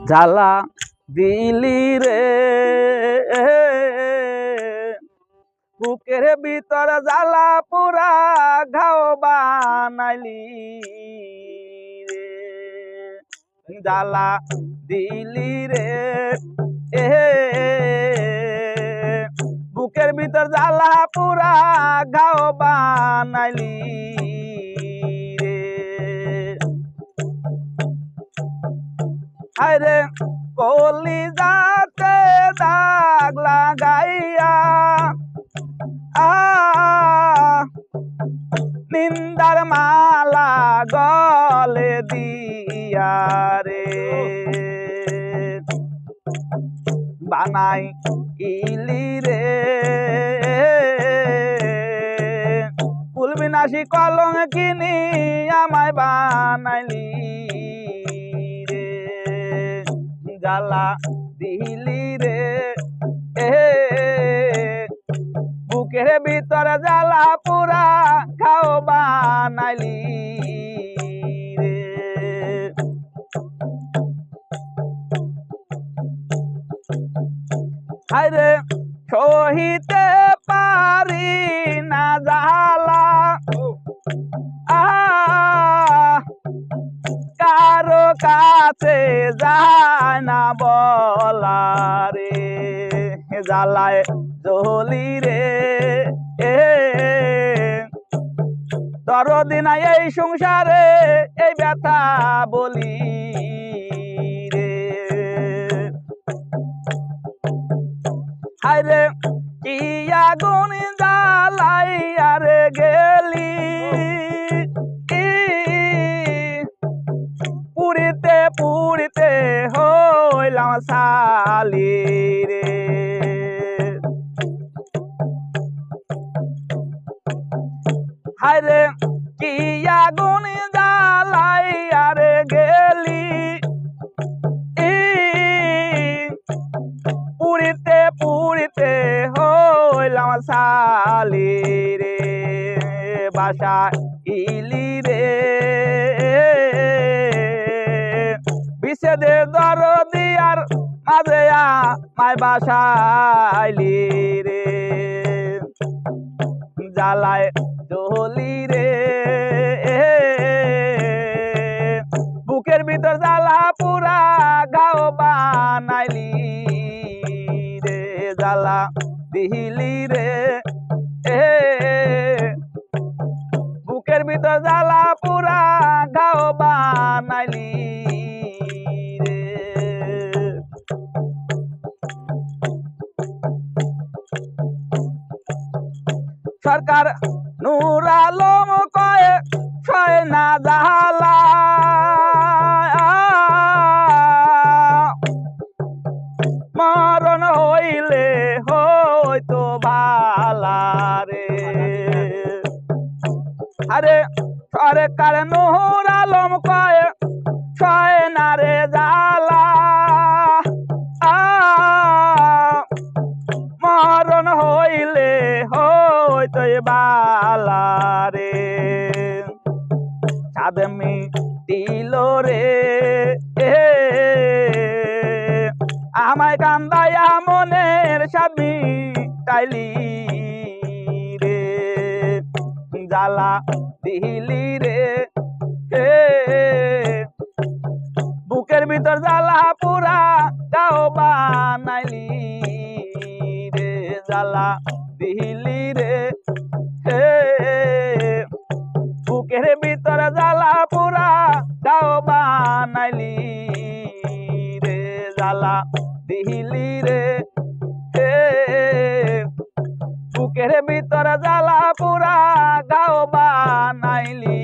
জ্বালা দিলি রে বুকের ভিতর জ্বালা পুরা ঘাও বানাইলি রে জ্বালা দিলি রে বুকের ভিতর জ্বালা পুরা ঘাও বানাইলি রে আরে কলি যাতে দাগ লাগাইয়া নিন্দার মালা গলে দিয়া রে বানাই ইলি রে কুলবিনাশী কলং কিনি আমায় বানাইলি রে জ্বালা দিলি রে বুকের ভিতরে জ্বালা পুরা খাও বানাইলি রে আরে সহিতে পারি না জ্বালা কারো কাছে যায় না বলা রে জ্বালায় জ্বলি রে দরদি নাই এই সংসারে এই ব্যথা বলি রে হায়রে কি আগুন জ্বালাইয়া রে গেলি পুরিতে পুরিতে হইলাম শালি রে হায়রে কি আগুন জ্বালাইয়া রে গেলি পুরিতে পুরিতে হইলাম শালি রে বাসা ইলি রে বিষেদের দরদি আর মাঝে মাই বাসাইলি রে জ্বালায় জ্বলি রে বুকের ভিতর জ্বালা পুরা গাও বানাইলি রে জ্বালা দিলি রে বুকের ভিতর জ্বালা পুরা গাও বানাইলি রে সরকার নূর আলম কয়ে ছয় না জ্বালা মরণ হইলে হইতো ভালা রে আরে সরকার নূর আলম কয়ে ছয় না রে জ্বালা মরণ হইলে হইতো বালা রে চাঁদমি দিল রে আমায় কান্দাইয়া মনের স্বামী তাইলি রে জ্বালা দিলি রে বুকের ভিতর জ্বালা পুরা গাও বানাইলি রে জ্বালা দিলি রে বুকের ভিতর জ্বালা পুরা গাও বানাইলি রে জ্বালা দিলি রে বুকের ভিতর জ্বালা পুরা গাও বানাইলি